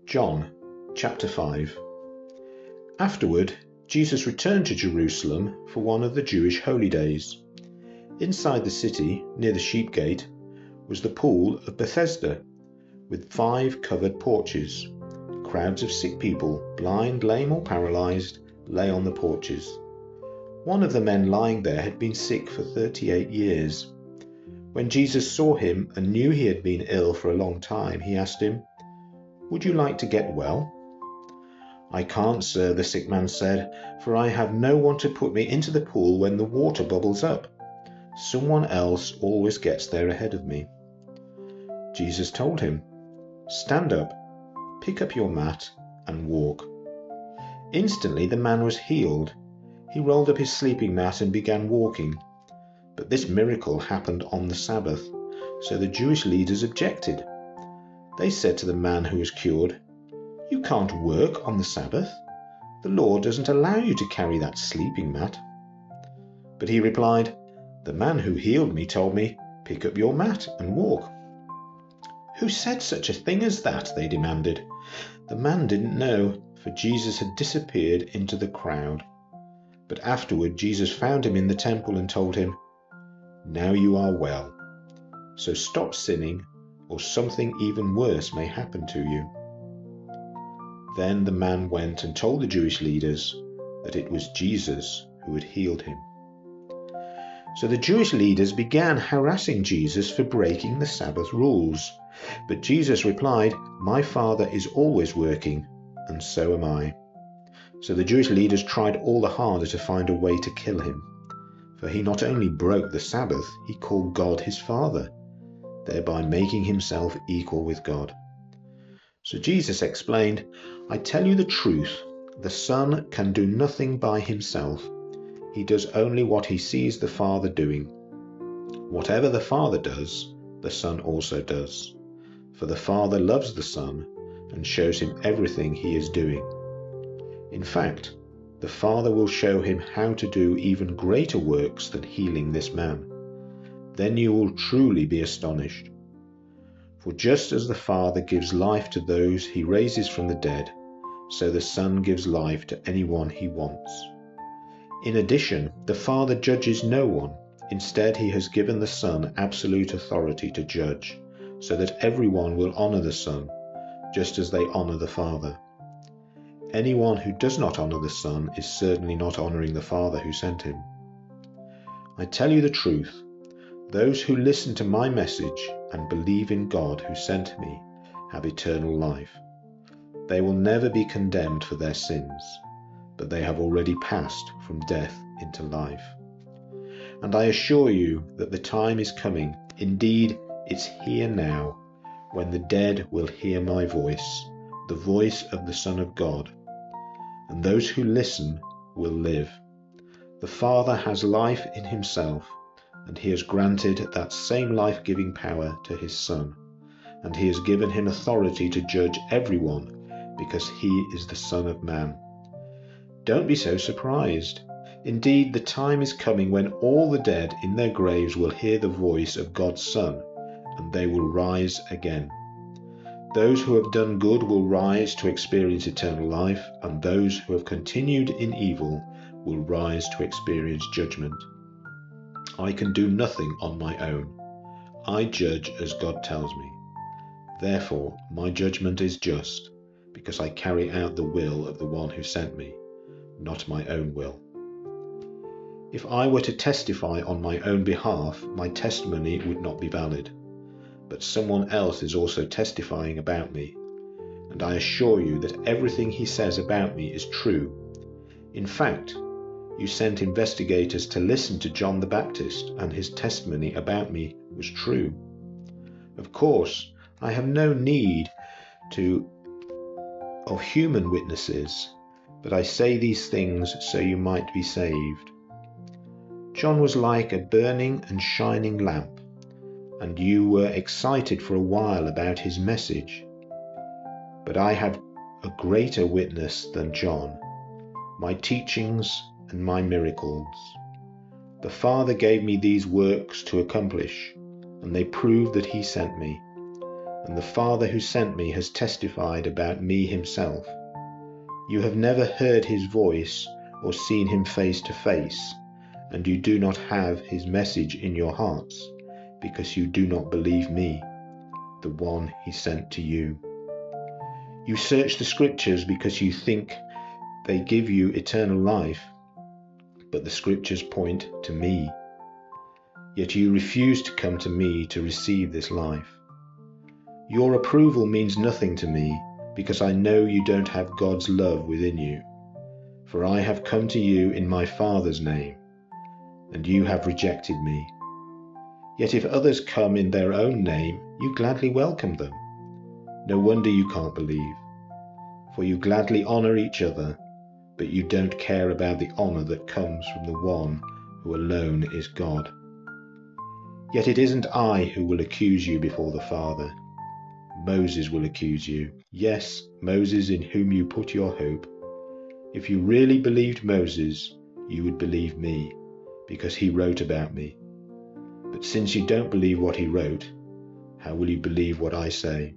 John chapter 5. Afterward, Jesus returned to Jerusalem for one of the Jewish holy days. Inside the city, near the sheep gate, was the pool of Bethesda, with 5 covered porches. Crowds of sick people, blind, lame or paralyzed, lay on the porches. One of the men lying there had been sick for 38 years. When Jesus saw him and knew he had been ill for a long time, he asked him, "Would you like to get well?" "I can't, sir," the sick man said, "for I have no one to put me into the pool when the water bubbles up. Someone else always gets there ahead of me." Jesus told him, "Stand up, pick up your mat, and walk." Instantly the man was healed. He rolled up his sleeping mat and began walking. But this miracle happened on the Sabbath, so the Jewish leaders objected. They said to the man who was cured, "You can't work on the Sabbath. The law doesn't allow you to carry that sleeping mat." But he replied, "The man who healed me told me, 'Pick up your mat and walk.'" "Who said such a thing as that?" they demanded. The man didn't know, for Jesus had disappeared into the crowd. But afterward Jesus found him in the temple and told him, "Now you are well. So stop sinning, or something even worse may happen to you." Then the man went and told the Jewish leaders that it was Jesus who had healed him. So the Jewish leaders began harassing Jesus for breaking the Sabbath rules. But Jesus replied, "My Father is always working, and so am I." So the Jewish leaders tried all the harder to find a way to kill him. For he not only broke the Sabbath, he called God his Father, thereby making himself equal with God. So Jesus explained, "I tell you the truth, the Son can do nothing by himself. He does only what he sees the Father doing. Whatever the Father does, the Son also does. For the Father loves the Son and shows him everything he is doing. In fact, the Father will show him how to do even greater works than healing this man. Then you will truly be astonished. For just as the Father gives life to those he raises from the dead, so the Son gives life to anyone he wants. In addition, the Father judges no one. Instead, he has given the Son absolute authority to judge, so that everyone will honor the Son, just as they honor the Father. Anyone who does not honor the Son is certainly not honoring the Father who sent him. I tell you the truth, those who listen to my message and believe in God who sent me have eternal life. They will never be condemned for their sins, but they have already passed from death into life. And I assure you that the time is coming, indeed it's here now, when the dead will hear my voice, the voice of the Son of God, and those who listen will live. The Father has life in himself, and he has granted that same life-giving power to his Son, and he has given him authority to judge everyone, because he is the Son of Man. Don't be so surprised. Indeed, the time is coming when all the dead in their graves will hear the voice of God's Son, and they will rise again. Those who have done good will rise to experience eternal life, and those who have continued in evil will rise to experience judgment. I can do nothing on my own. I judge as God tells me. Therefore, my judgment is just, because I carry out the will of the one who sent me, not my own will. If I were to testify on my own behalf, my testimony would not be valid. But someone else is also testifying about me, and I assure you that everything he says about me is true. In fact, you sent investigators to listen to John the Baptist, and his testimony about me was true. Of course, I have no need of human witnesses, but I say these things so you might be saved. John was like a burning and shining lamp, and you were excited for a while about his message. But I have a greater witness than John, my teachings and my miracles. The Father gave me these works to accomplish, and they prove that he sent me. and the Father who sent me has testified about me himself. You have never heard his voice or seen him face to face, and you do not have his message in your hearts, because you do not believe me, the one he sent to you. You search the scriptures because you think they give you eternal life, but the scriptures point to me. Yet you refuse to come to me to receive this life. Your approval means nothing to me, because I know you don't have God's love within you. For I have come to you in my Father's name, and you have rejected me. Yet if others come in their own name, you gladly welcome them. No wonder you can't believe, for you gladly honor each other, but you don't care about the honor that comes from the one who alone is God. Yet it isn't I who will accuse you before the Father. Moses will accuse you. Yes, Moses, in whom you put your hope. If you really believed Moses, you would believe me, because he wrote about me. But since you don't believe what he wrote, how will you believe what I say?